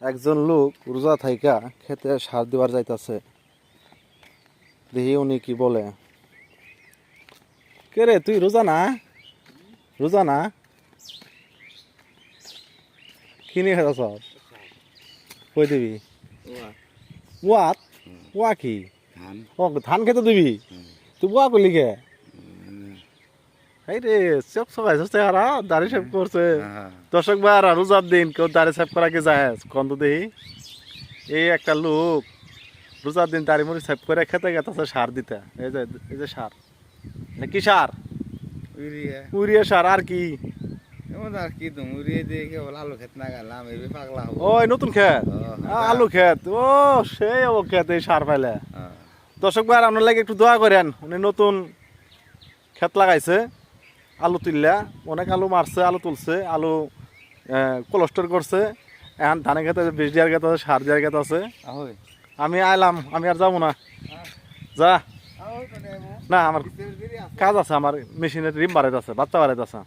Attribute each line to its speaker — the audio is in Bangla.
Speaker 1: একজন লোক রোজা থাইকা খেতে সার দেওয়ার যাইতাছে, দেখি উনি কি বলে। কে রে তুই রোজা না? রোজা না? কি নিয়ে খেতেছ? কই দিবি? ওয়াত? ওয়া কি? ও ধান খেতে দিবি? তুই ওয়া করলি কে? এই রে চোখ চোখাইছ চেহারা, দাড়ি সেভ করছে। দর্শক ভাই, রোজার দিন কেউ দাড়ি সেভ করা কি যায়? কন্ত দেখি। এই একটা লোক রোজার দিন দাড়ি মুড়ি সেভ করে খেতে গেছে সার দিতে। এই যে সার, কি সার? ইউরিয়া সার। আর কি?
Speaker 2: আর কি তুমি উড়িয়ে দিয়ে কেবল আলু খেত না গেলাম এই পাগলা হবো।
Speaker 1: ওই নতুন ক্ষেত, আলু ক্ষেত। ও সেই ও ক্ষেত এই সার পাইলে। দর্শক ভাই, আপনার লাগে একটু দোয়া করেন। উনি নতুন ক্ষেত লাগাইছে, আলু তুললা, অনেক আলু মারছে, আলু তুলছে, আলু কোলেস্টোর করছে। এখন ধানের ক্ষেতে বিষ দেওয়ার ক্ষেত আছে, সার দেওয়ার ক্ষেত আছে। আমি আইলাম, আমি আর যাবো না। যা না, আমার কাজ আছে, আমার মেশিনের রিম বাড়াইতে আছে, বাচ্চা বাড়াইতে আছে।